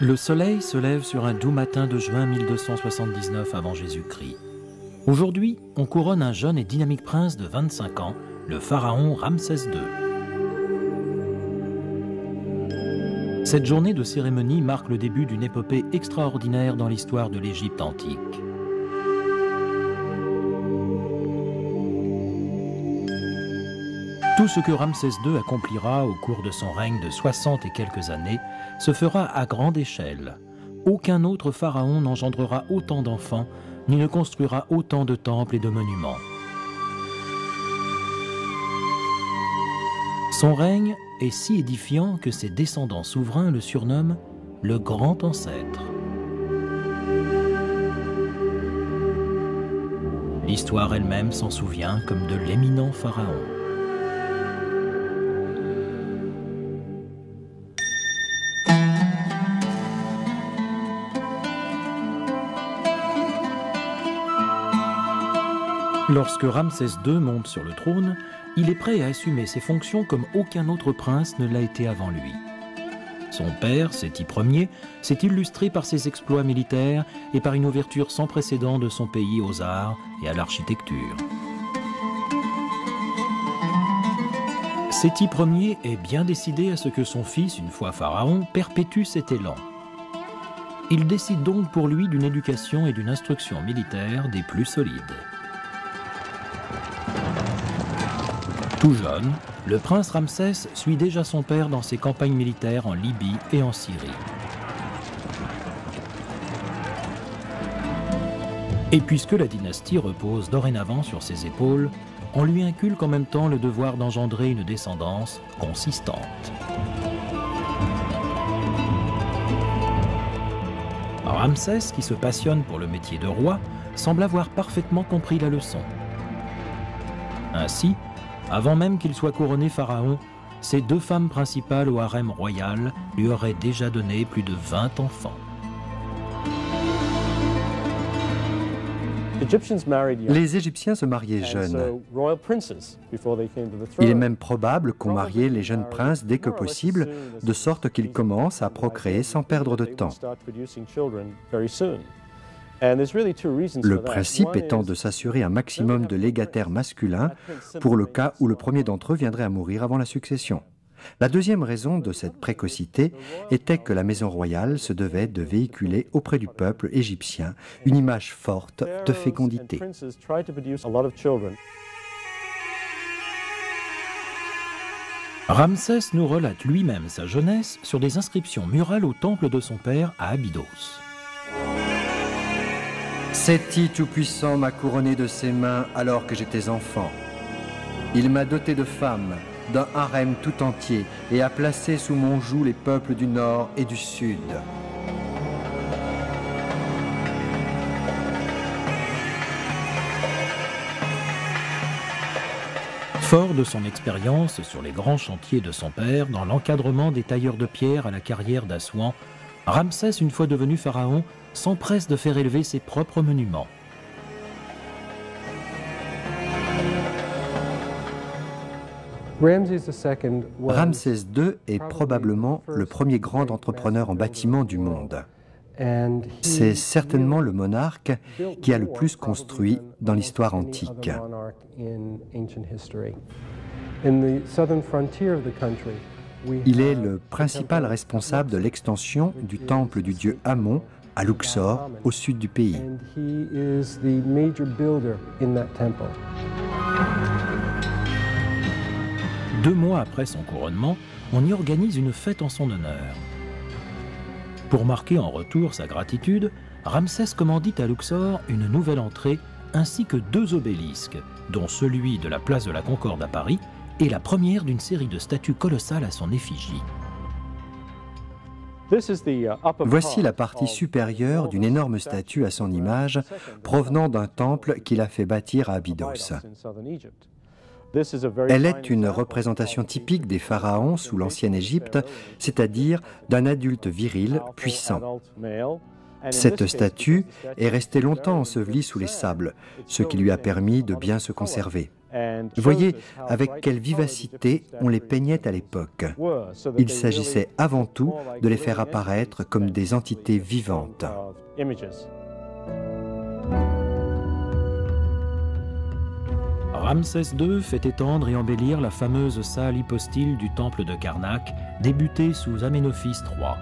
Le soleil se lève sur un doux matin de juin 1279 avant Jésus-Christ. Aujourd'hui, on couronne un jeune et dynamique prince de 25 ans, le pharaon Ramsès II. Cette journée de cérémonie marque le début d'une épopée extraordinaire dans l'histoire de l'Égypte antique. Tout ce que Ramsès II accomplira au cours de son règne de 60 et quelques années se fera à grande échelle. Aucun autre pharaon n'engendrera autant d'enfants, ni ne construira autant de temples et de monuments. Son règne est si édifiant que ses descendants souverains le surnomment le grand ancêtre. L'histoire elle-même s'en souvient comme de l'éminent pharaon. Lorsque Ramsès II monte sur le trône, il est prêt à assumer ses fonctions comme aucun autre prince ne l'a été avant lui. Son père, Séti Ier, s'est illustré par ses exploits militaires et par une ouverture sans précédent de son pays aux arts et à l'architecture. Séti Ier est bien décidé à ce que son fils, une fois pharaon, perpétue cet élan. Il décide donc pour lui d'une éducation et d'une instruction militaire des plus solides. Tout jeune, le prince Ramsès suit déjà son père dans ses campagnes militaires en Libye et en Syrie. Et puisque la dynastie repose dorénavant sur ses épaules, on lui inculque en même temps le devoir d'engendrer une descendance consistante. Ramsès, qui se passionne pour le métier de roi, semble avoir parfaitement compris la leçon. Ainsi, avant même qu'il soit couronné pharaon, ses deux femmes principales au harem royal lui auraient déjà donné plus de 20 enfants. Les Égyptiens se mariaient jeunes. Il est même probable qu'on mariait les jeunes princes dès que possible, de sorte qu'ils commencent à procréer sans perdre de temps. Le principe étant de s'assurer un maximum de légataires masculins pour le cas où le premier d'entre eux viendrait à mourir avant la succession. La deuxième raison de cette précocité était que la maison royale se devait de véhiculer auprès du peuple égyptien une image forte de fécondité. Ramsès nous relate lui-même sa jeunesse sur des inscriptions murales au temple de son père à Abydos. Séti Tout-Puissant m'a couronné de ses mains alors que j'étais enfant. Il m'a doté de femmes, d'un harem tout entier et a placé sous mon joug les peuples du nord et du sud. Fort de son expérience sur les grands chantiers de son père dans l'encadrement des tailleurs de pierre à la carrière d'Assouan, Ramsès, une fois devenu pharaon, s'empresse de faire élever ses propres monuments. Ramsès II est probablement le premier grand entrepreneur en bâtiment du monde. C'est certainement le monarque qui a le plus construit dans l'histoire antique. Il est le principal responsable de l'extension du temple du dieu Amon à Luxor, au sud du pays. 2 mois après son couronnement, on y organise une fête en son honneur. Pour marquer en retour sa gratitude, Ramsès commandite à Luxor une nouvelle entrée ainsi que 2 obélisques, dont celui de la place de la Concorde à Paris et la première d'une série de statues colossales à son effigie. Voici la partie supérieure d'une énorme statue à son image provenant d'un temple qu'il a fait bâtir à Abydos. Elle est une représentation typique des pharaons sous l'ancienne Égypte, c'est-à-dire d'un adulte viril puissant. Cette statue est restée longtemps ensevelie sous les sables, ce qui lui a permis de bien se conserver. Voyez avec quelle vivacité on les peignait à l'époque. Il s'agissait avant tout de les faire apparaître comme des entités vivantes. Ramsès II fait étendre et embellir la fameuse salle hypostyle du temple de Karnak, débutée sous Aménophis III.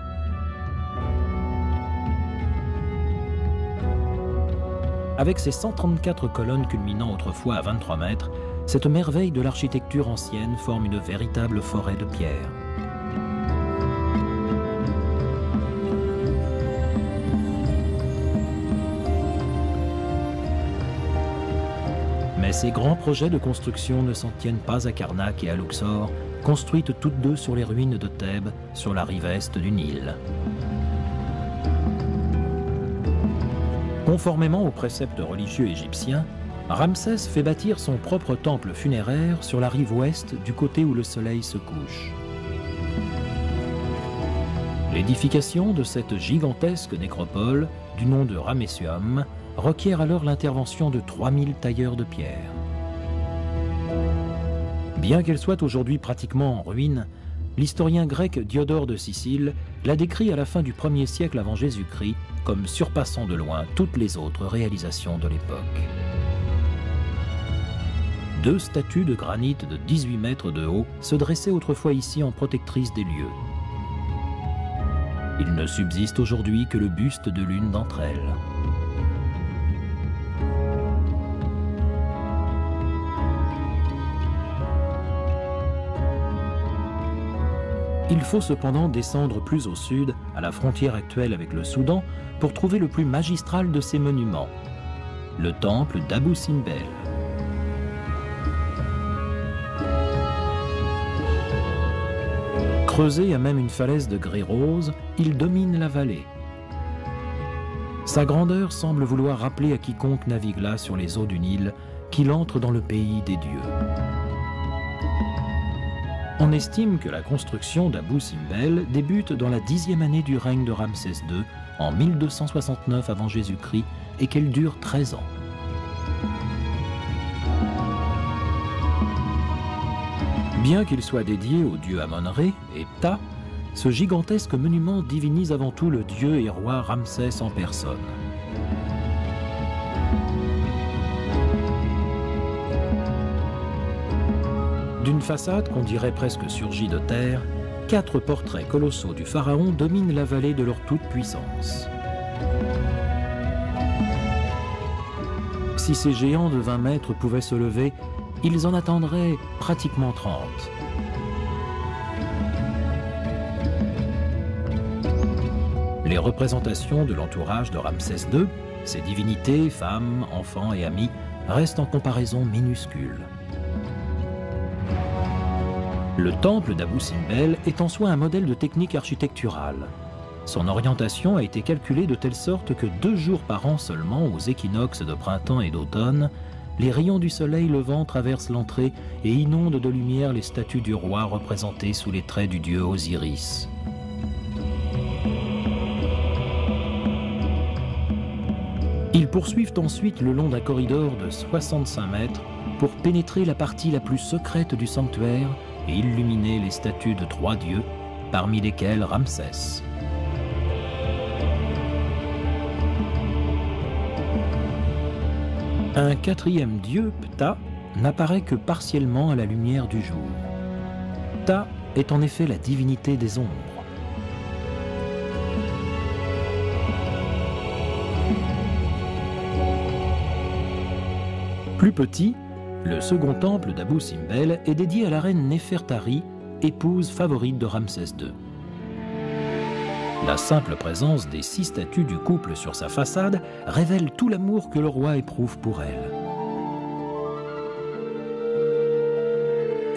Avec ses 134 colonnes culminant autrefois à 23 mètres, cette merveille de l'architecture ancienne forme une véritable forêt de pierre. Mais ces grands projets de construction ne s'en tiennent pas à Karnak et à Luxor, construites toutes deux sur les ruines de Thèbes, sur la rive est du Nil. Conformément aux préceptes religieux égyptiens, Ramsès fait bâtir son propre temple funéraire sur la rive ouest du côté où le soleil se couche. L'édification de cette gigantesque nécropole, du nom de Ramessuum, requiert alors l'intervention de 3000 tailleurs de pierre. Bien qu'elle soit aujourd'hui pratiquement en ruine, l'historien grec Diodore de Sicile l'a décrit à la fin du 1er siècle avant Jésus-Christ comme surpassant de loin toutes les autres réalisations de l'époque. 2 statues de granit de 18 mètres de haut se dressaient autrefois ici en protectrices des lieux. Il ne subsiste aujourd'hui que le buste de l'une d'entre elles. Il faut cependant descendre plus au sud, à la frontière actuelle avec le Soudan, pour trouver le plus magistral de ces monuments, le temple d'Abou Simbel. Creusé à même une falaise de grès rose, il domine la vallée. Sa grandeur semble vouloir rappeler à quiconque navigue là sur les eaux du Nil qu'il entre dans le pays des dieux. On estime que la construction d'Abou Simbel débute dans la 10e année du règne de Ramsès II, en 1269 avant Jésus-Christ, et qu'elle dure 13 ans. Bien qu'il soit dédié au dieu Amon-Ré et Ptah, ce gigantesque monument divinise avant tout le dieu et roi Ramsès en personne. D'une façade qu'on dirait presque surgie de terre, 4 portraits colossaux du pharaon dominent la vallée de leur toute-puissance. Si ces géants de 20 mètres pouvaient se lever, ils en attendraient pratiquement 30. Les représentations de l'entourage de Ramsès II, ses divinités, femmes, enfants et amis, restent en comparaison minuscules. Le temple d'Abou Simbel est en soi un modèle de technique architecturale. Son orientation a été calculée de telle sorte que 2 jours par an seulement, aux équinoxes de printemps et d'automne, les rayons du soleil levant traversent l'entrée et inondent de lumière les statues du roi représentées sous les traits du dieu Osiris. Ils poursuivent ensuite le long d'un corridor de 65 mètres pour pénétrer la partie la plus secrète du sanctuaire et illuminer les statues de 3 dieux, parmi lesquels Ramsès. Un 4e dieu, Ptah, n'apparaît que partiellement à la lumière du jour. Ptah est en effet la divinité des ombres. Plus petit, le second temple d'Abou Simbel est dédié à la reine Néfertari, épouse favorite de Ramsès II. La simple présence des 6 statues du couple sur sa façade révèle tout l'amour que le roi éprouve pour elle.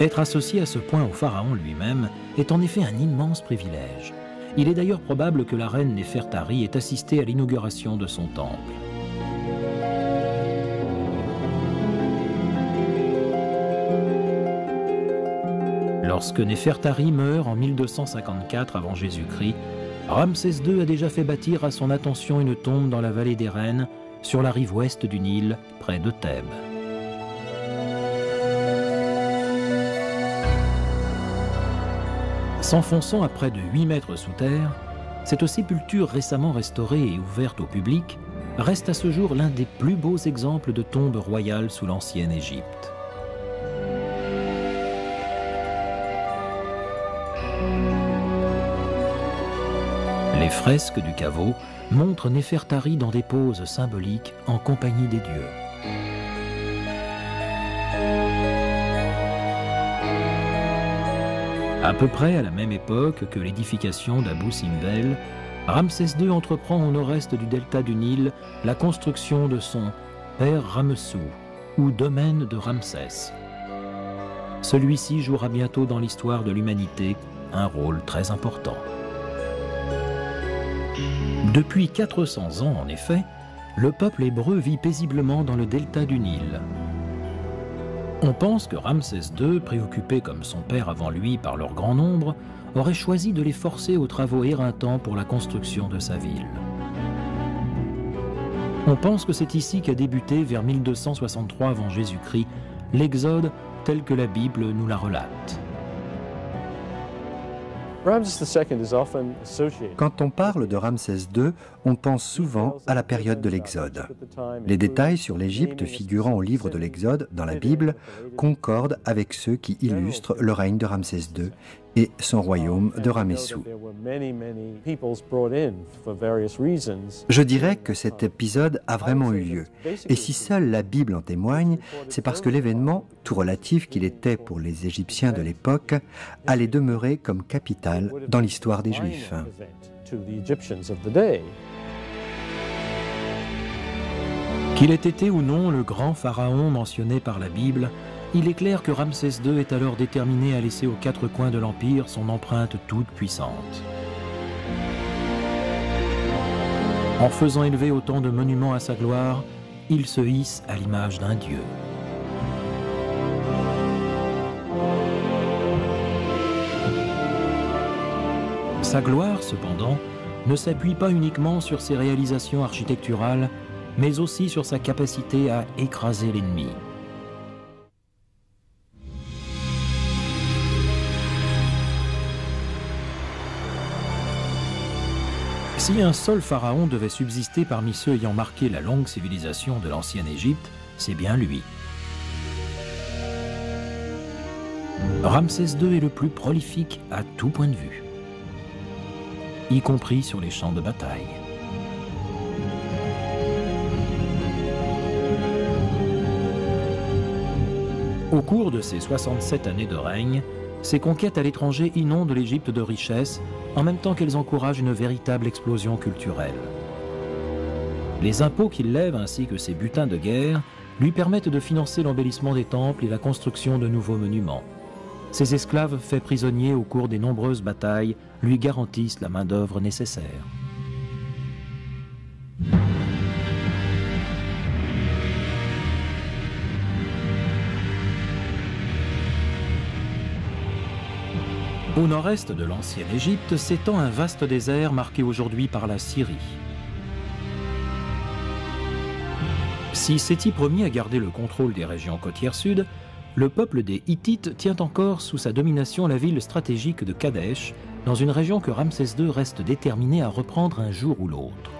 Être associé à ce point au pharaon lui-même est en effet un immense privilège. Il est d'ailleurs probable que la reine Néfertari ait assisté à l'inauguration de son temple. Lorsque Néfertari meurt en 1254 avant Jésus-Christ, Ramsès II a déjà fait bâtir à son attention une tombe dans la vallée des Reines, sur la rive ouest du Nil, près de Thèbes. S'enfonçant à près de 8 mètres sous terre, cette sépulture récemment restaurée et ouverte au public reste à ce jour l'un des plus beaux exemples de tombes royales sous l'ancienne Égypte. Les fresques du caveau montrent Néfertari dans des poses symboliques en compagnie des dieux. À peu près à la même époque que l'édification d'Abou Simbel, Ramsès II entreprend au nord-est du delta du Nil la construction de son père Ramessou, ou domaine de Ramsès. Celui-ci jouera bientôt dans l'histoire de l'humanité un rôle très important. Depuis 400 ans, en effet, le peuple hébreu vit paisiblement dans le delta du Nil. On pense que Ramsès II, préoccupé comme son père avant lui par leur grand nombre, aurait choisi de les forcer aux travaux éreintants pour la construction de sa ville. On pense que c'est ici qu'a débuté, vers 1263 avant Jésus-Christ, l'Exode tel que la Bible nous la relate. Quand on parle de Ramsès II, on pense souvent à la période de l'Exode. Les détails sur l'Égypte figurant au livre de l'Exode dans la Bible concordent avec ceux qui illustrent le règne de Ramsès II et son royaume de Ramessou. Je dirais que cet épisode a vraiment eu lieu. Et si seule la Bible en témoigne, c'est parce que l'événement, tout relatif qu'il était pour les Égyptiens de l'époque, allait demeurer comme capital dans l'histoire des Juifs. Qu'il ait été ou non le grand pharaon mentionné par la Bible, il est clair que Ramsès II est alors déterminé à laisser aux quatre coins de l'Empire son empreinte toute puissante. En faisant élever autant de monuments à sa gloire, il se hisse à l'image d'un dieu. Sa gloire, cependant, ne s'appuie pas uniquement sur ses réalisations architecturales, mais aussi sur sa capacité à écraser l'ennemi. Si un seul pharaon devait subsister parmi ceux ayant marqué la longue civilisation de l'ancienne Égypte, c'est bien lui. Ramsès II est le plus prolifique à tout point de vue, y compris sur les champs de bataille. Au cours de ses 67 années de règne, ses conquêtes à l'étranger inondent l'Égypte de richesses, en même temps qu'elles encouragent une véritable explosion culturelle. Les impôts qu'il lève ainsi que ses butins de guerre lui permettent de financer l'embellissement des temples et la construction de nouveaux monuments. Ses esclaves faits prisonniers au cours des nombreuses batailles lui garantissent la main-d'œuvre nécessaire. Au nord-est de l'ancienne Égypte s'étend un vaste désert marqué aujourd'hui par la Syrie. Si Séti Ier a gardé le contrôle des régions côtières sud, le peuple des Hittites tient encore sous sa domination la ville stratégique de Kadesh, dans une région que Ramsès II reste déterminé à reprendre un jour ou l'autre.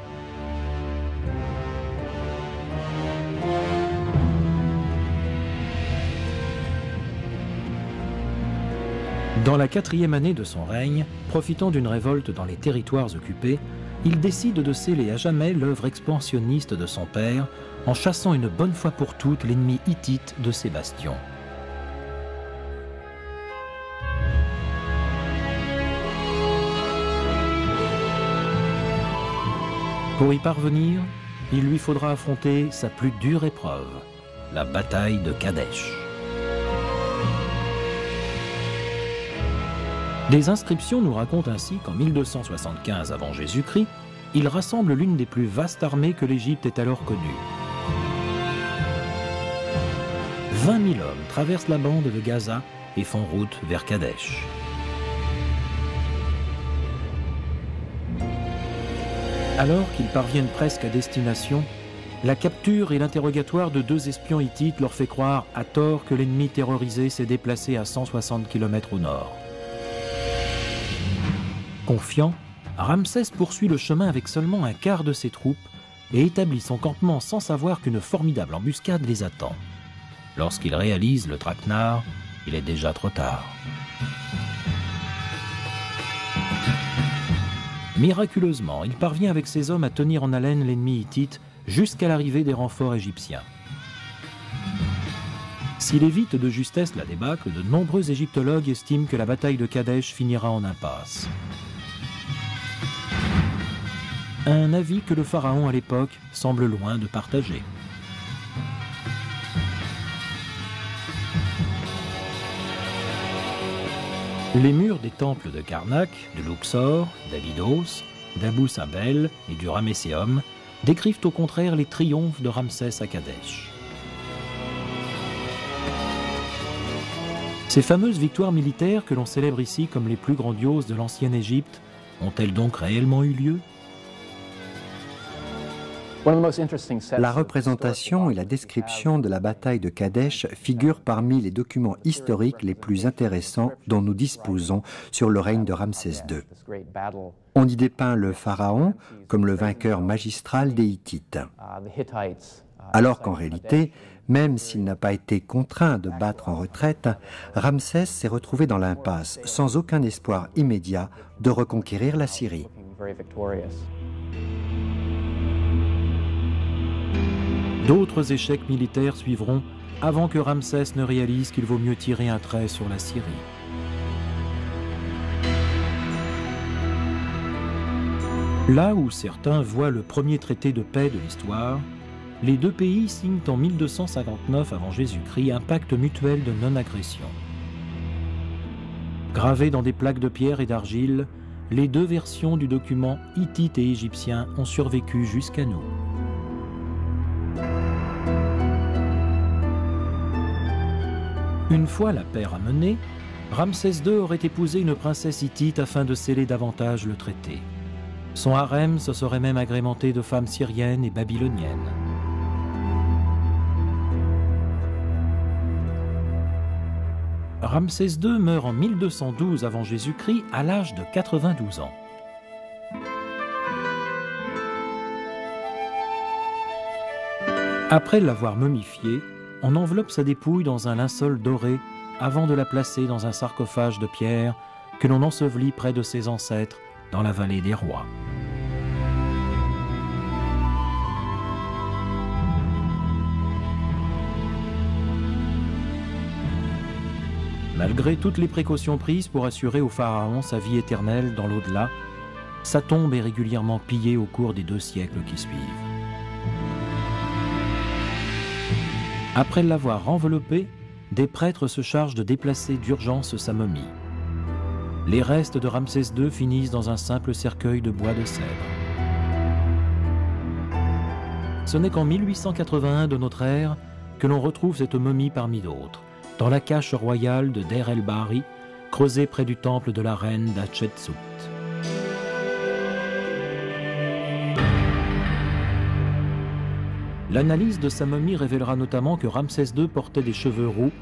Dans la 4e année de son règne, profitant d'une révolte dans les territoires occupés, il décide de sceller à jamais l'œuvre expansionniste de son père en chassant une bonne fois pour toutes l'ennemi hittite de ses bastions. Pour y parvenir, il lui faudra affronter sa plus dure épreuve, la bataille de Kadesh. Des inscriptions nous racontent ainsi qu'en 1275 avant Jésus-Christ, il rassemble l'une des plus vastes armées que l'Égypte ait alors connue. 20 000 hommes traversent la bande de Gaza et font route vers Kadesh. Alors qu'ils parviennent presque à destination, la capture et l'interrogatoire de 2 espions hittites leur fait croire à tort que l'ennemi terrorisé s'est déplacé à 160 km au nord. Confiant, Ramsès poursuit le chemin avec seulement un quart de ses troupes et établit son campement sans savoir qu'une formidable embuscade les attend. Lorsqu'il réalise le traquenard, il est déjà trop tard. Miraculeusement, il parvient avec ses hommes à tenir en haleine l'ennemi hittite jusqu'à l'arrivée des renforts égyptiens. S'il évite de justesse la débâcle, de nombreux égyptologues estiment que la bataille de Kadesh finira en impasse. Un avis que le pharaon à l'époque semble loin de partager. Les murs des temples de Karnak, de Luxor, d'Abydos, d'Abou Simbel et du Ramesséum décrivent au contraire les triomphes de Ramsès à Kadesh. Ces fameuses victoires militaires que l'on célèbre ici comme les plus grandioses de l'ancienne Égypte ont-elles donc réellement eu lieu ? La représentation et la description de la bataille de Kadesh figurent parmi les documents historiques les plus intéressants dont nous disposons sur le règne de Ramsès II. On y dépeint le pharaon comme le vainqueur magistral des Hittites, alors qu'en réalité, même s'il n'a pas été contraint de battre en retraite, Ramsès s'est retrouvé dans l'impasse, sans aucun espoir immédiat de reconquérir la Syrie. D'autres échecs militaires suivront avant que Ramsès ne réalise qu'il vaut mieux tirer un trait sur la Syrie. Là où certains voient le premier traité de paix de l'histoire, les deux pays signent en 1259 avant Jésus-Christ un pacte mutuel de non-agression. Gravés dans des plaques de pierre et d'argile, les deux versions du document hittite et égyptien ont survécu jusqu'à nous. Une fois la paix ramenée, Ramsès II aurait épousé une princesse hittite afin de sceller davantage le traité. Son harem se serait même agrémenté de femmes syriennes et babyloniennes. Ramsès II meurt en 1212 avant Jésus-Christ à l'âge de 92 ans. Après l'avoir momifié, on enveloppe sa dépouille dans un linceul doré avant de la placer dans un sarcophage de pierre que l'on ensevelit près de ses ancêtres dans la vallée des rois. Malgré toutes les précautions prises pour assurer au pharaon sa vie éternelle dans l'au-delà, sa tombe est régulièrement pillée au cours des 2 siècles qui suivent. Après l'avoir enveloppée, des prêtres se chargent de déplacer d'urgence sa momie. Les restes de Ramsès II finissent dans un simple cercueil de bois de cèdre. Ce n'est qu'en 1881 de notre ère que l'on retrouve cette momie parmi d'autres, dans la cache royale de Der el-Bahri, creusée près du temple de la reine d'Hatshepsut. L'analyse de sa momie révélera notamment que Ramsès II portait des cheveux roux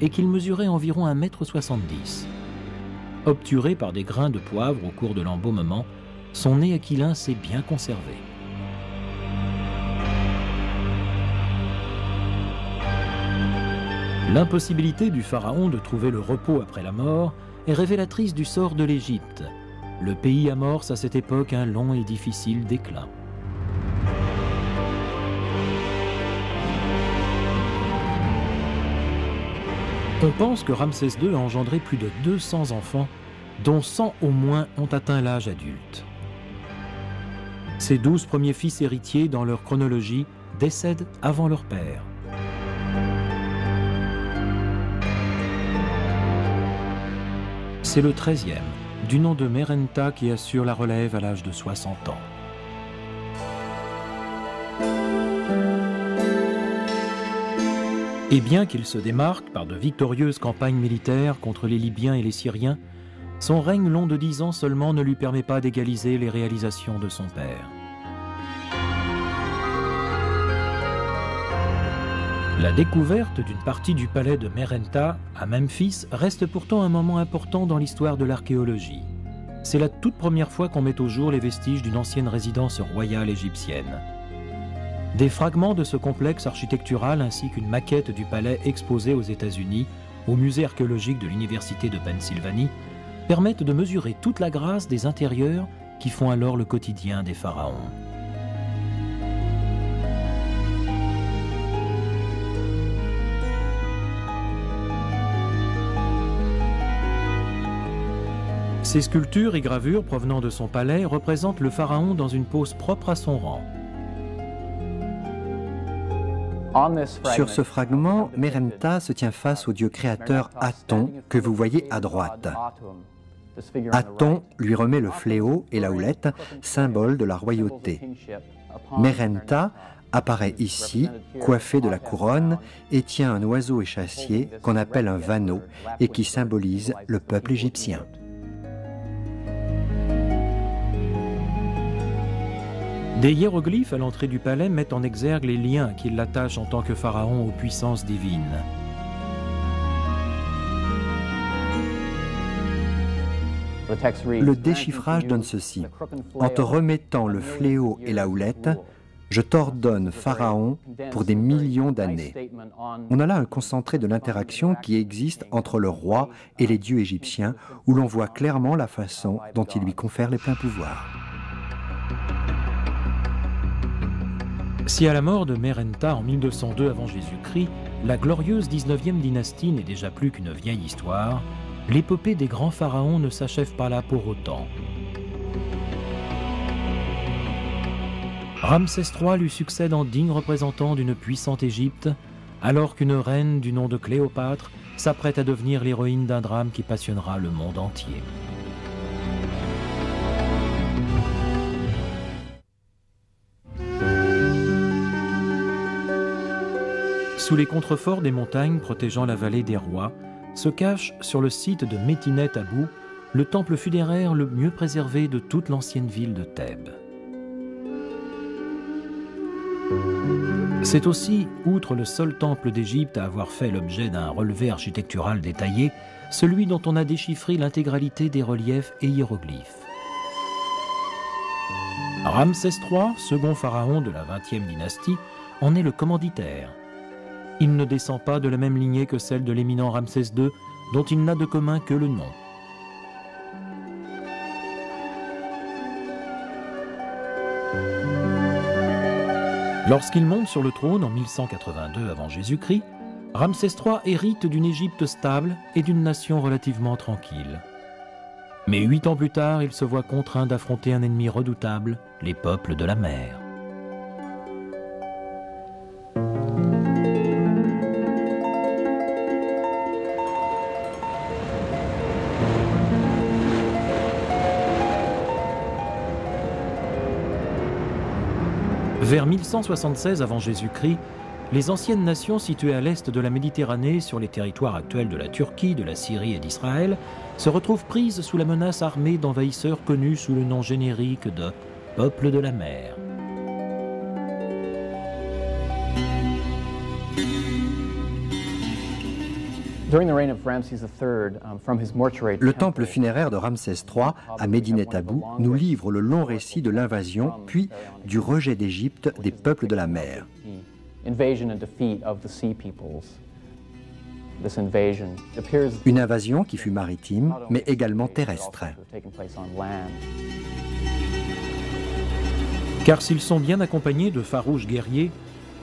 et qu'il mesurait environ 1,70 m. Obturé par des grains de poivre au cours de l'embaumement, son nez aquilin s'est bien conservé. L'impossibilité du pharaon de trouver le repos après la mort est révélatrice du sort de l'Égypte. Le pays amorce à cette époque un long et difficile déclin. On pense que Ramsès II a engendré plus de 200 enfants, dont 100 au moins ont atteint l'âge adulte. Ses 12 premiers fils héritiers, dans leur chronologie, décèdent avant leur père. C'est le 13e, du nom de Merenta, qui assure la relève à l'âge de 60 ans. Et bien qu'il se démarque par de victorieuses campagnes militaires contre les Libyens et les Syriens, son règne long de 10 ans seulement ne lui permet pas d'égaliser les réalisations de son père. La découverte d'une partie du palais de Merenta à Memphis reste pourtant un moment important dans l'histoire de l'archéologie. C'est la toute première fois qu'on met au jour les vestiges d'une ancienne résidence royale égyptienne. Des fragments de ce complexe architectural ainsi qu'une maquette du palais exposée aux États-Unis, au musée archéologique de l'Université de Pennsylvanie, permettent de mesurer toute la grâce des intérieurs qui font alors le quotidien des pharaons. Ces sculptures et gravures provenant de son palais représentent le pharaon dans une pose propre à son rang. Sur ce fragment, Merenptah se tient face au dieu créateur Aton, que vous voyez à droite. Aton lui remet le fléau et la houlette, symbole de la royauté. Merenptah apparaît ici, coiffé de la couronne, et tient un oiseau échassier qu'on appelle un vanneau et qui symbolise le peuple égyptien. Des hiéroglyphes à l'entrée du palais mettent en exergue les liens qui l'attachent en tant que pharaon aux puissances divines. Le déchiffrage donne ceci. En te remettant le fléau et la houlette, je t'ordonne, Pharaon, pour des millions d'années. On a là un concentré de l'interaction qui existe entre le roi et les dieux égyptiens, où l'on voit clairement la façon dont il lui confère les pleins pouvoirs. Si à la mort de Merenptah en 1202 avant Jésus-Christ, la glorieuse 19e dynastie n'est déjà plus qu'une vieille histoire, l'épopée des grands pharaons ne s'achève pas là pour autant. Ramsès III lui succède en digne représentant d'une puissante Égypte, alors qu'une reine du nom de Cléopâtre s'apprête à devenir l'héroïne d'un drame qui passionnera le monde entier. Sous les contreforts des montagnes protégeant la vallée des rois, se cache sur le site de Métinet Abou le temple funéraire le mieux préservé de toute l'ancienne ville de Thèbes. C'est aussi, outre le seul temple d'Égypte à avoir fait l'objet d'un relevé architectural détaillé, celui dont on a déchiffré l'intégralité des reliefs et hiéroglyphes. Ramsès III, second pharaon de la 20e dynastie, en est le commanditaire. Il ne descend pas de la même lignée que celle de l'éminent Ramsès II, dont il n'a de commun que le nom. Lorsqu'il monte sur le trône en 1182 avant Jésus-Christ, Ramsès III hérite d'une Égypte stable et d'une nation relativement tranquille. Mais 8 ans plus tard, il se voit contraint d'affronter un ennemi redoutable, les peuples de la mer. Vers 1176 avant Jésus-Christ, les anciennes nations situées à l'est de la Méditerranée, sur les territoires actuels de la Turquie, de la Syrie et d'Israël, se retrouvent prises sous la menace armée d'envahisseurs connus sous le nom générique de « peuples de la mer ». Le temple funéraire de Ramsès III à Médinet Abou nous livre le long récit de l'invasion, puis du rejet d'Égypte des peuples de la mer. Une invasion qui fut maritime, mais également terrestre. Car s'ils sont bien accompagnés de farouches guerriers,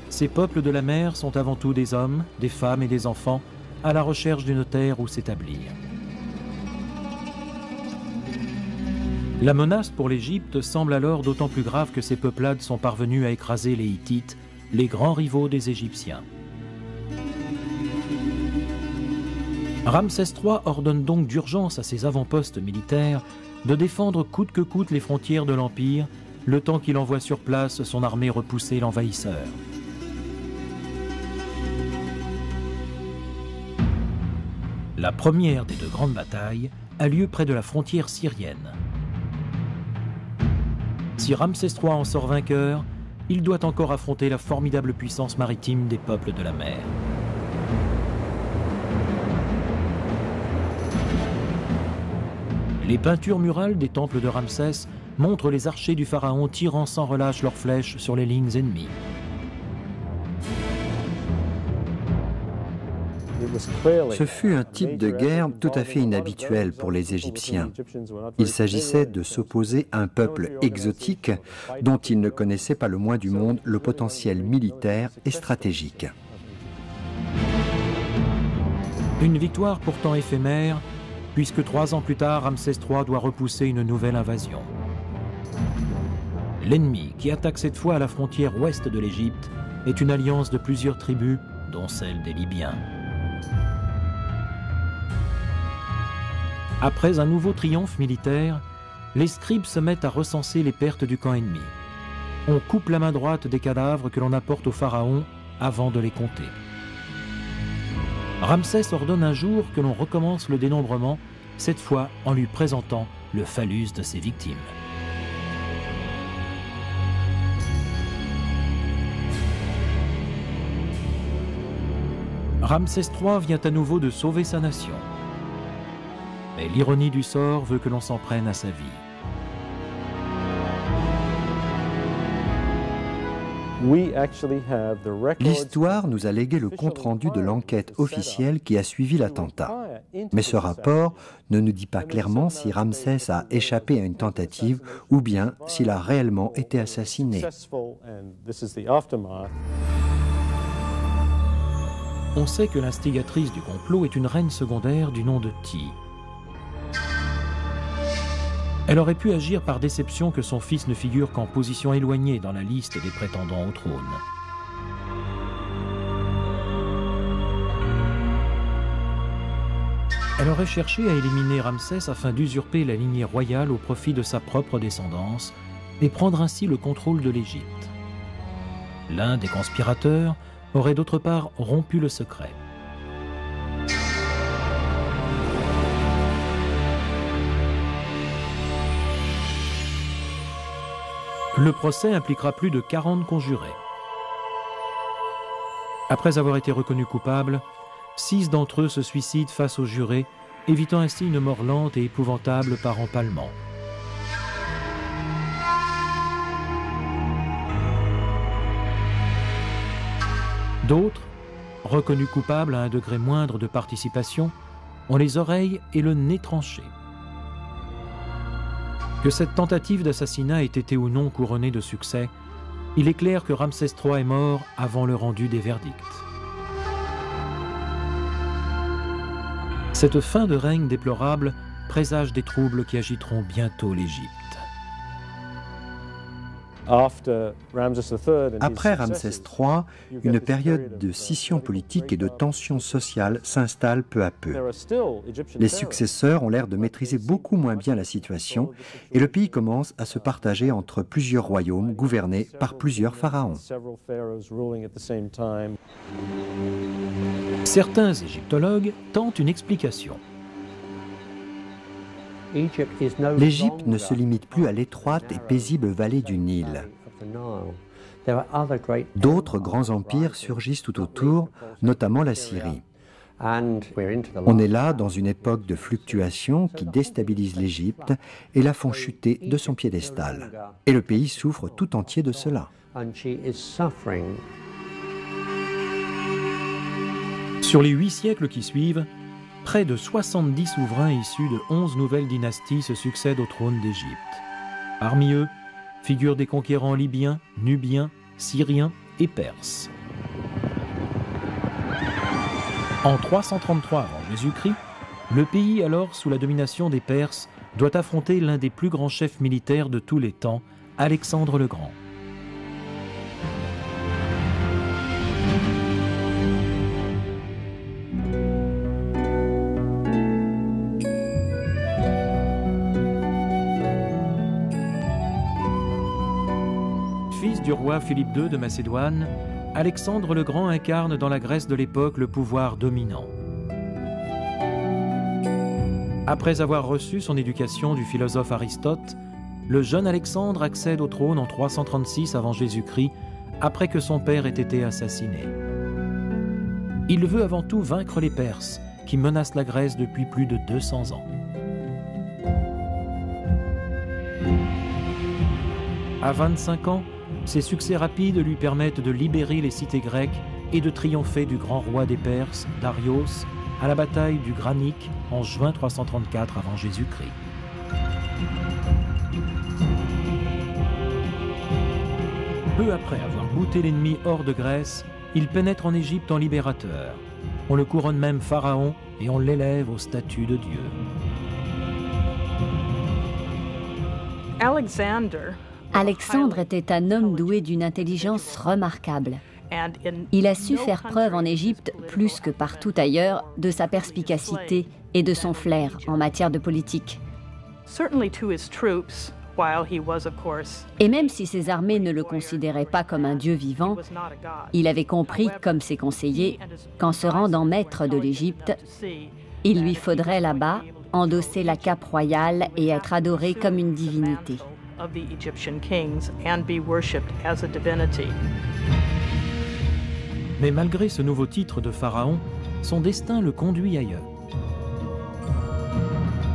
ces peuples de la mer sont avant tout des hommes, des femmes et des enfants, à la recherche d'une terre où s'établir. La menace pour l'Égypte semble alors d'autant plus grave que ces peuplades sont parvenues à écraser les Hittites, les grands rivaux des Égyptiens. Ramsès III ordonne donc d'urgence à ses avant-postes militaires de défendre coûte que coûte les frontières de l'Empire, le temps qu'il envoie sur place son armée repousser l'envahisseur. La première des 2 grandes batailles a lieu près de la frontière syrienne. Si Ramsès III en sort vainqueur, il doit encore affronter la formidable puissance maritime des peuples de la mer. Les peintures murales des temples de Ramsès montrent les archers du pharaon tirant sans relâche leurs flèches sur les lignes ennemies. Ce fut un type de guerre tout à fait inhabituel pour les Égyptiens. Il s'agissait de s'opposer à un peuple exotique dont ils ne connaissaient pas le moins du monde le potentiel militaire et stratégique. Une victoire pourtant éphémère, puisque 3 ans plus tard, Ramsès III doit repousser une nouvelle invasion. L'ennemi, qui attaque cette fois à la frontière ouest de l'Égypte, est une alliance de plusieurs tribus, dont celle des Libyens. Après un nouveau triomphe militaire, les scribes se mettent à recenser les pertes du camp ennemi. On coupe la main droite des cadavres que l'on apporte au pharaon avant de les compter. Ramsès ordonne un jour que l'on recommence le dénombrement, cette fois en lui présentant le phallus de ses victimes. Ramsès III vient à nouveau de sauver sa nation. Mais l'ironie du sort veut que l'on s'en prenne à sa vie. L'histoire nous a légué le compte-rendu de l'enquête officielle qui a suivi l'attentat. Mais ce rapport ne nous dit pas clairement si Ramsès a échappé à une tentative ou bien s'il a réellement été assassiné. On sait que l'instigatrice du complot est une reine secondaire du nom de Ti. Elle aurait pu agir par déception que son fils ne figure qu'en position éloignée dans la liste des prétendants au trône. Elle aurait cherché à éliminer Ramsès afin d'usurper la lignée royale au profit de sa propre descendance et prendre ainsi le contrôle de l'Égypte. L'un des conspirateurs aurait d'autre part rompu le secret. Le procès impliquera plus de 40 conjurés. Après avoir été reconnus coupables, 6 d'entre eux se suicident face aux jurés, évitant ainsi une mort lente et épouvantable par empalement. D'autres, reconnus coupables à un degré moindre de participation, ont les oreilles et le nez tranchés. Que cette tentative d'assassinat ait été ou non couronnée de succès, il est clair que Ramsès III est mort avant le rendu des verdicts. Cette fin de règne déplorable présage des troubles qui agiteront bientôt l'Égypte. Après Ramsès III, une période de scission politique et de tension sociale s'installe peu à peu. Les successeurs ont l'air de maîtriser beaucoup moins bien la situation et le pays commence à se partager entre plusieurs royaumes gouvernés par plusieurs pharaons. Certains égyptologues tentent une explication. L'Égypte ne se limite plus à l'étroite et paisible vallée du Nil. D'autres grands empires surgissent tout autour, notamment la Syrie. On est là dans une époque de fluctuations qui déstabilisent l'Égypte et la font chuter de son piédestal. Et le pays souffre tout entier de cela. Sur les 8 siècles qui suivent, près de 70 souverains issus de 11 nouvelles dynasties se succèdent au trône d'Égypte. Parmi eux, figurent des conquérants libyens, nubiens, syriens et perses. En 333 avant Jésus-Christ, le pays, alors sous la domination des Perses, doit affronter l'un des plus grands chefs militaires de tous les temps, Alexandre le Grand. Fils du roi Philippe II de Macédoine, Alexandre le Grand incarne dans la Grèce de l'époque le pouvoir dominant. Après avoir reçu son éducation du philosophe Aristote, le jeune Alexandre accède au trône en 336 avant Jésus-Christ, après que son père ait été assassiné. Il veut avant tout vaincre les Perses, qui menacent la Grèce depuis plus de 200 ans. À 25 ans, ses succès rapides lui permettent de libérer les cités grecques et de triompher du grand roi des Perses, Darios, à la bataille du Granique en juin 334 avant Jésus-Christ. Peu après avoir bouté l'ennemi hors de Grèce, il pénètre en Égypte en libérateur. On le couronne même pharaon et on l'élève au statut de Dieu. Alexandre était un homme doué d'une intelligence remarquable. Il a su faire preuve en Égypte, plus que partout ailleurs, de sa perspicacité et de son flair en matière de politique. Et même si ses armées ne le considéraient pas comme un dieu vivant, il avait compris, comme ses conseillers, qu'en se rendant maître de l'Égypte, il lui faudrait là-bas endosser la cape royale et être adoré comme une divinité. Mais malgré ce nouveau titre de pharaon, son destin le conduit ailleurs.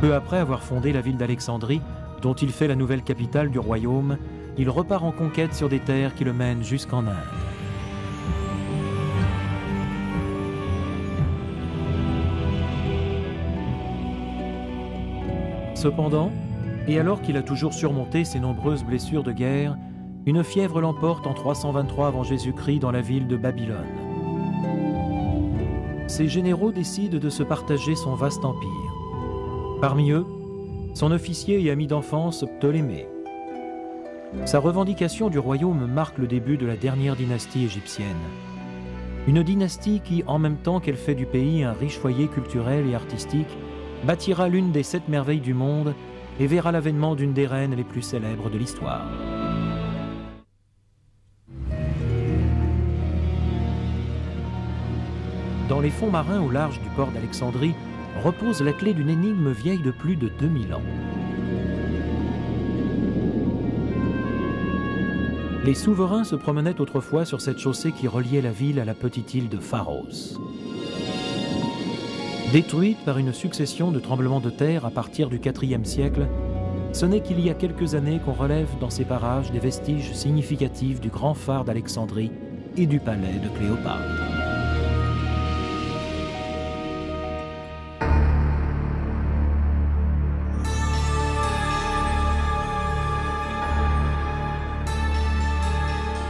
Peu après avoir fondé la ville d'Alexandrie, dont il fait la nouvelle capitale du royaume, il repart en conquête sur des terres qui le mènent jusqu'en Inde. Cependant, et alors qu'il a toujours surmonté ses nombreuses blessures de guerre, une fièvre l'emporte en 323 avant Jésus-Christ dans la ville de Babylone. Ses généraux décident de se partager son vaste empire. Parmi eux, son officier et ami d'enfance Ptolémée. Sa revendication du royaume marque le début de la dernière dynastie égyptienne. Une dynastie qui, en même temps qu'elle fait du pays un riche foyer culturel et artistique, bâtira l'une des 7 merveilles du monde et verra l'avènement d'une des reines les plus célèbres de l'histoire. Dans les fonds marins au large du port d'Alexandrie repose la clé d'une énigme vieille de plus de 2000 ans. Les souverains se promenaient autrefois sur cette chaussée qui reliait la ville à la petite île de Pharos. Détruite par une succession de tremblements de terre à partir du IVe siècle, ce n'est qu'il y a quelques années qu'on relève dans ces parages des vestiges significatifs du grand phare d'Alexandrie et du palais de Cléopâtre.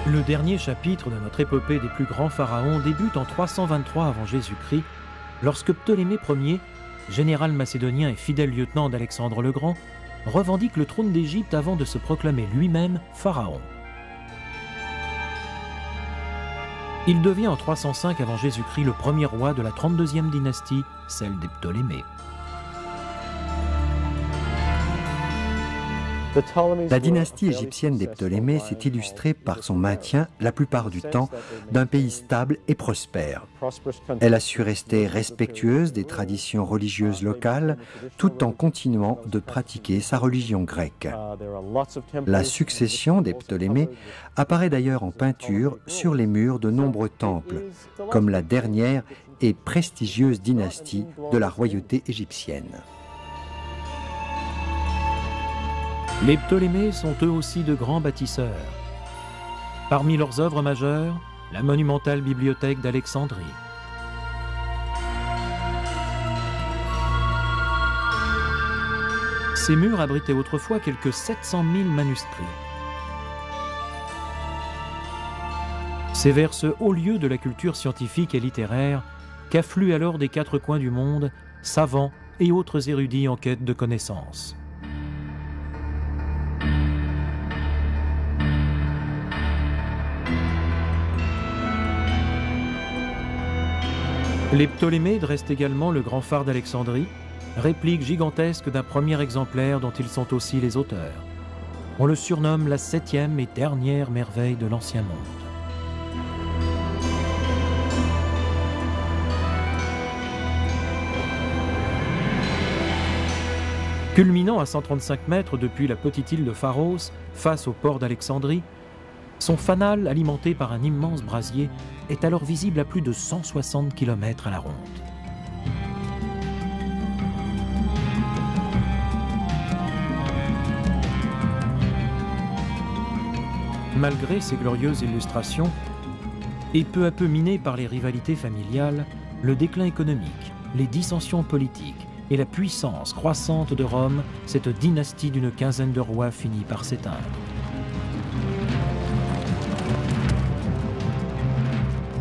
Le dernier chapitre de notre épopée des plus grands pharaons débute en 323 avant Jésus-Christ, lorsque Ptolémée Ier, général macédonien et fidèle lieutenant d'Alexandre le Grand, revendique le trône d'Égypte avant de se proclamer lui-même pharaon. Il devient en 305 avant Jésus-Christ le premier roi de la 32e dynastie, celle des Ptolémées. La dynastie égyptienne des Ptolémées s'est illustrée par son maintien, la plupart du temps, d'un pays stable et prospère. Elle a su rester respectueuse des traditions religieuses locales, tout en continuant de pratiquer sa religion grecque. La succession des Ptolémées apparaît d'ailleurs en peinture sur les murs de nombreux temples, comme la dernière et prestigieuse dynastie de la royauté égyptienne. Les Ptolémées sont eux aussi de grands bâtisseurs. Parmi leurs œuvres majeures, la monumentale bibliothèque d'Alexandrie. Ces murs abritaient autrefois quelques 700 000 manuscrits. C'est vers ce haut lieu de la culture scientifique et littéraire qu'affluent alors des 4 coins du monde savants et autres érudits en quête de connaissances. Les Ptolémées dressent également le grand phare d'Alexandrie, réplique gigantesque d'un premier exemplaire dont ils sont aussi les auteurs. On le surnomme la 7e et dernière merveille de l'Ancien Monde. Culminant à 135 mètres depuis la petite île de Pharos, face au port d'Alexandrie, son fanal, alimenté par un immense brasier, est alors visible à plus de 160 km à la ronde. Malgré ces glorieuses illustrations, et peu à peu miné par les rivalités familiales, le déclin économique, les dissensions politiques et la puissance croissante de Rome, cette dynastie d'une quinzaine de rois finit par s'éteindre.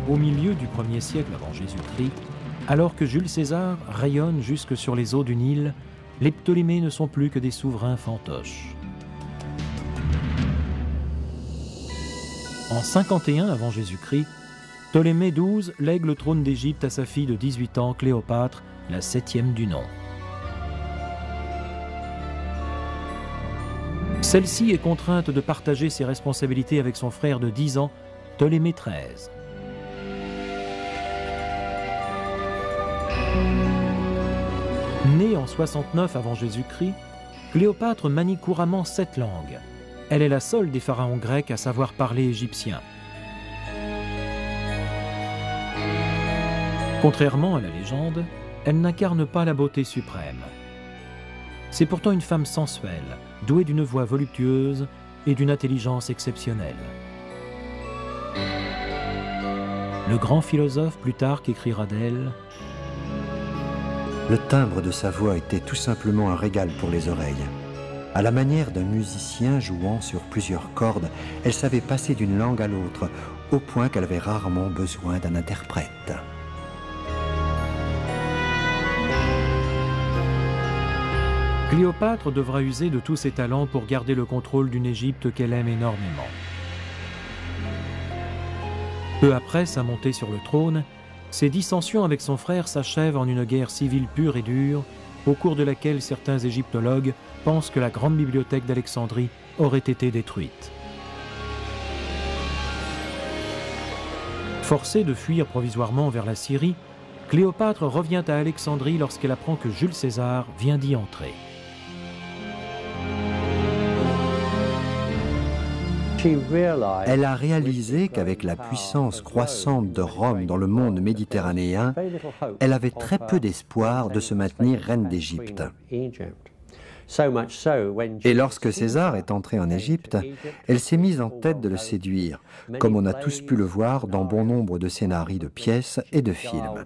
Au milieu du 1er siècle avant Jésus-Christ, alors que Jules César rayonne jusque sur les eaux du Nil, les Ptolémées ne sont plus que des souverains fantoches. En 51 avant Jésus-Christ, Ptolémée XII lègue le trône d'Égypte à sa fille de 18 ans, Cléopâtre, la 7e du nom. Celle-ci est contrainte de partager ses responsabilités avec son frère de 10 ans, Ptolémée XIII. Née en 69 avant Jésus-Christ, Cléopâtre manie couramment 7 langues. Elle est la seule des pharaons grecs à savoir parler égyptien. Contrairement à la légende, elle n'incarne pas la beauté suprême. C'est pourtant une femme sensuelle, douée d'une voix voluptueuse et d'une intelligence exceptionnelle. Le grand philosophe Plutarque écrira d'elle: le timbre de sa voix était tout simplement un régal pour les oreilles. À la manière d'un musicien jouant sur plusieurs cordes, elle savait passer d'une langue à l'autre, au point qu'elle avait rarement besoin d'un interprète. Cléopâtre devra user de tous ses talents pour garder le contrôle d'une Égypte qu'elle aime énormément. Peu après sa montée sur le trône, ses dissensions avec son frère s'achèvent en une guerre civile pure et dure, au cours de laquelle certains égyptologues pensent que la grande bibliothèque d'Alexandrie aurait été détruite. Forcée de fuir provisoirement vers la Syrie, Cléopâtre revient à Alexandrie lorsqu'elle apprend que Jules César vient d'y entrer. Elle a réalisé qu'avec la puissance croissante de Rome dans le monde méditerranéen, elle avait très peu d'espoir de se maintenir reine d'Égypte. Et lorsque César est entré en Égypte, elle s'est mise en tête de le séduire, comme on a tous pu le voir dans bon nombre de scénarios de pièces et de films.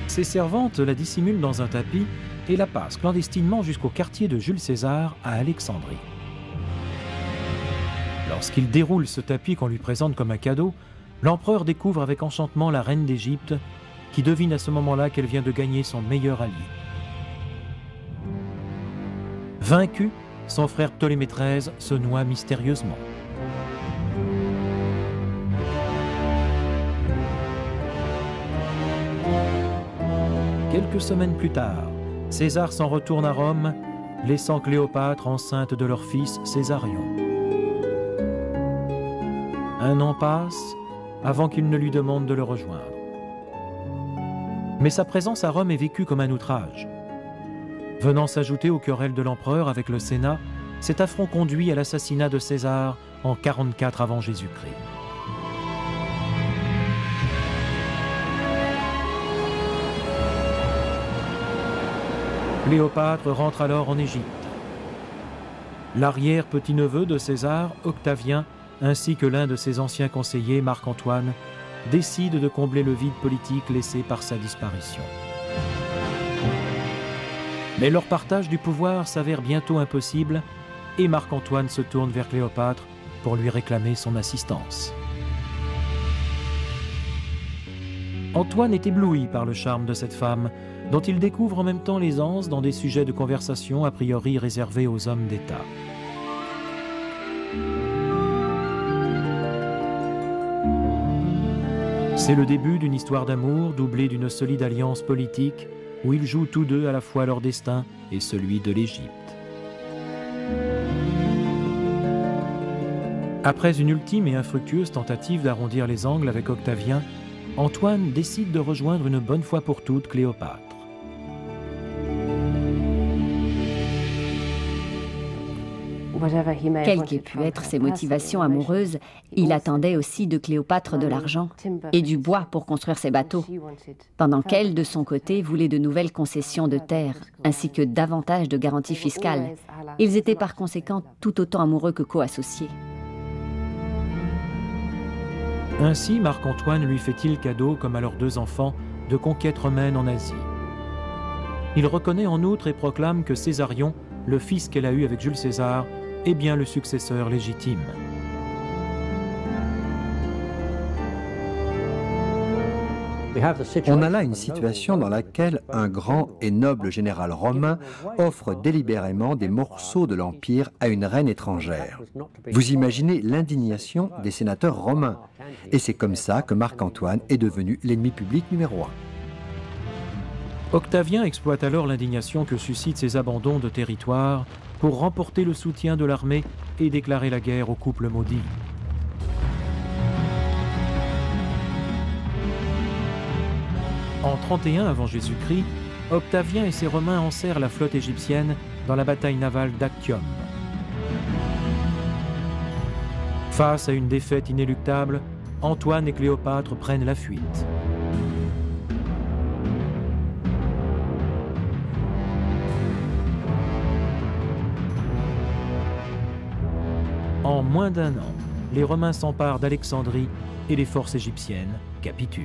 Ses servantes la dissimulent dans un tapis et la passent clandestinement jusqu'au quartier de Jules César à Alexandrie. Lorsqu'il déroule ce tapis qu'on lui présente comme un cadeau, l'empereur découvre avec enchantement la reine d'Égypte, qui devine à ce moment-là qu'elle vient de gagner son meilleur allié. Vaincu, son frère Ptolémée XIII se noie mystérieusement. Quelques semaines plus tard, César s'en retourne à Rome, laissant Cléopâtre enceinte de leur fils Césarion. Un an passe avant qu'il ne lui demande de le rejoindre. Mais sa présence à Rome est vécue comme un outrage. Venant s'ajouter aux querelles de l'empereur avec le Sénat, cet affront conduit à l'assassinat de César en 44 avant Jésus-Christ. Cléopâtre rentre alors en Égypte. L'arrière-petit-neveu de César, Octavien, ainsi que l'un de ses anciens conseillers, Marc-Antoine, décident de combler le vide politique laissé par sa disparition. Mais leur partage du pouvoir s'avère bientôt impossible et Marc-Antoine se tourne vers Cléopâtre pour lui réclamer son assistance. Antoine est ébloui par le charme de cette femme, dont il découvre en même temps l'aisance dans des sujets de conversation a priori réservés aux hommes d'État. C'est le début d'une histoire d'amour doublée d'une solide alliance politique où ils jouent tous deux à la fois leur destin et celui de l'Égypte. Après une ultime et infructueuse tentative d'arrondir les angles avec Octavien, Antoine décide de rejoindre une bonne fois pour toutes Cléopâtre. Quelles qu'aient pu être ses motivations amoureuses, il attendait aussi de Cléopâtre de l'argent et du bois pour construire ses bateaux, pendant qu'elle, de son côté, voulait de nouvelles concessions de terre, ainsi que davantage de garanties fiscales. Ils étaient par conséquent tout autant amoureux que co-associés. Ainsi, Marc-Antoine lui fait-il cadeau, comme à leurs 2 enfants, de conquêtes romaines en Asie. Il reconnaît en outre et proclame que Césarion, le fils qu'elle a eu avec Jules César, est bien le successeur légitime. On a là une situation dans laquelle un grand et noble général romain offre délibérément des morceaux de l'Empire à une reine étrangère. Vous imaginez l'indignation des sénateurs romains. Et c'est comme ça que Marc-Antoine est devenu l'ennemi public numéro 1. Octavien exploite alors l'indignation que suscitent ces abandons de territoire pour remporter le soutien de l'armée et déclarer la guerre au couple maudit. En 31 avant Jésus-Christ, Octavien et ses Romains enserrent la flotte égyptienne dans la bataille navale d'Actium. Face à une défaite inéluctable, Antoine et Cléopâtre prennent la fuite. En moins d'1 an, les Romains s'emparent d'Alexandrie et les forces égyptiennes capitulent.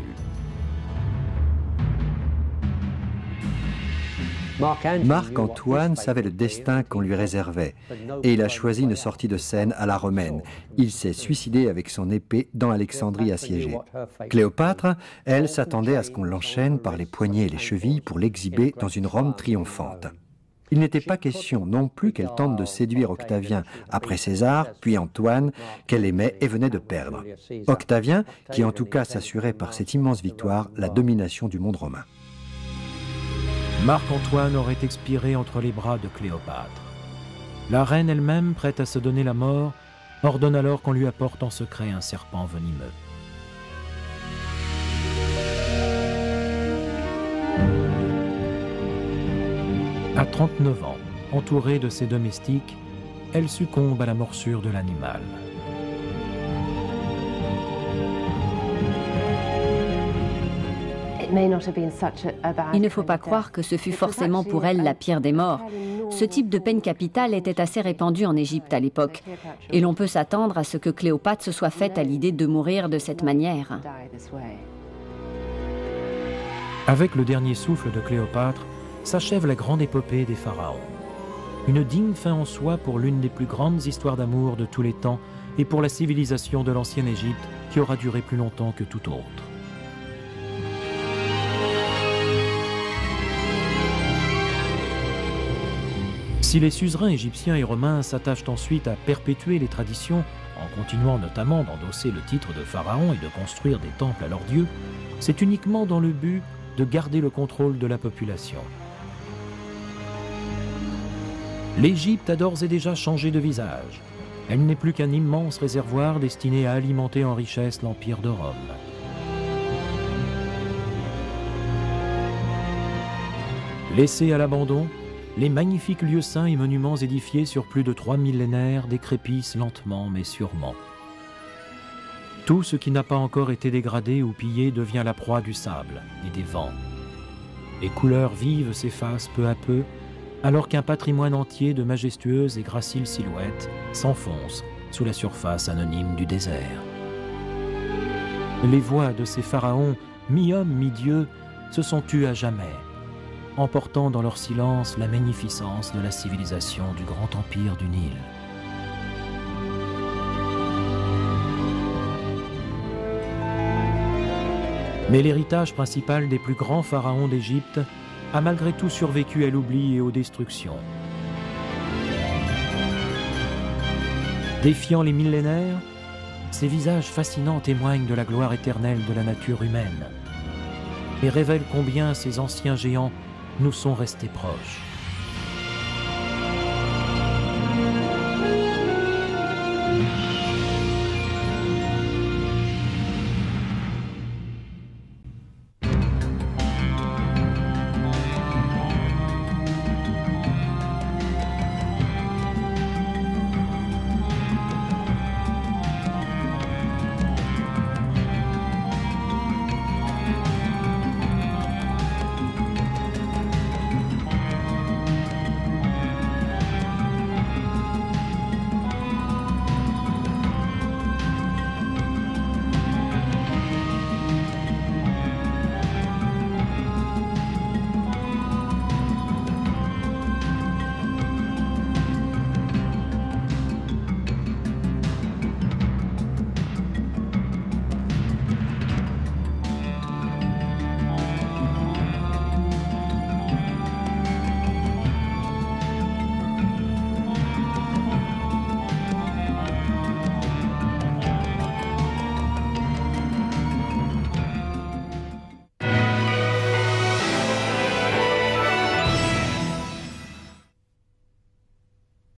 Marc-Antoine savait le destin qu'on lui réservait et il a choisi une sortie de scène à la romaine. Il s'est suicidé avec son épée dans Alexandrie assiégée. Cléopâtre, elle, s'attendait à ce qu'on l'enchaîne par les poignets et les chevilles pour l'exhiber dans une Rome triomphante. Il n'était pas question non plus qu'elle tente de séduire Octavien après César, puis Antoine, qu'elle aimait et venait de perdre. Octavien, qui en tout cas s'assurait par cette immense victoire la domination du monde romain. Marc-Antoine aurait expiré entre les bras de Cléopâtre. La reine elle-même, prête à se donner la mort, ordonne alors qu'on lui apporte en secret un serpent venimeux. À 39 ans, entourée de ses domestiques, elle succombe à la morsure de l'animal. Il ne faut pas croire que ce fut forcément pour elle la pire des morts. Ce type de peine capitale était assez répandu en Égypte à l'époque, et l'on peut s'attendre à ce que Cléopâtre se soit faite à l'idée de mourir de cette manière. Avec le dernier souffle de Cléopâtre, s'achève la grande épopée des pharaons. Une digne fin en soi pour l'une des plus grandes histoires d'amour de tous les temps et pour la civilisation de l'ancienne Égypte qui aura duré plus longtemps que tout autre. Si les suzerains égyptiens et romains s'attachent ensuite à perpétuer les traditions, en continuant notamment d'endosser le titre de pharaon et de construire des temples à leurs dieux, c'est uniquement dans le but de garder le contrôle de la population. L'Égypte a d'ores et déjà changé de visage. Elle n'est plus qu'un immense réservoir destiné à alimenter en richesse l'Empire de Rome. Laissés à l'abandon, les magnifiques lieux saints et monuments édifiés sur plus de 3 millénaires décrépissent lentement mais sûrement. Tout ce qui n'a pas encore été dégradé ou pillé devient la proie du sable et des vents. Les couleurs vives s'effacent peu à peu, alors qu'un patrimoine entier de majestueuses et graciles silhouettes s'enfonce sous la surface anonyme du désert. Les voix de ces pharaons, mi-hommes, mi-dieux, se sont tues à jamais, emportant dans leur silence la magnificence de la civilisation du grand empire du Nil. Mais l'héritage principal des plus grands pharaons d'Égypte a malgré tout survécu à l'oubli et aux destructions. Défiant les millénaires, ces visages fascinants témoignent de la gloire éternelle de la nature humaine et révèlent combien ces anciens géants nous sont restés proches.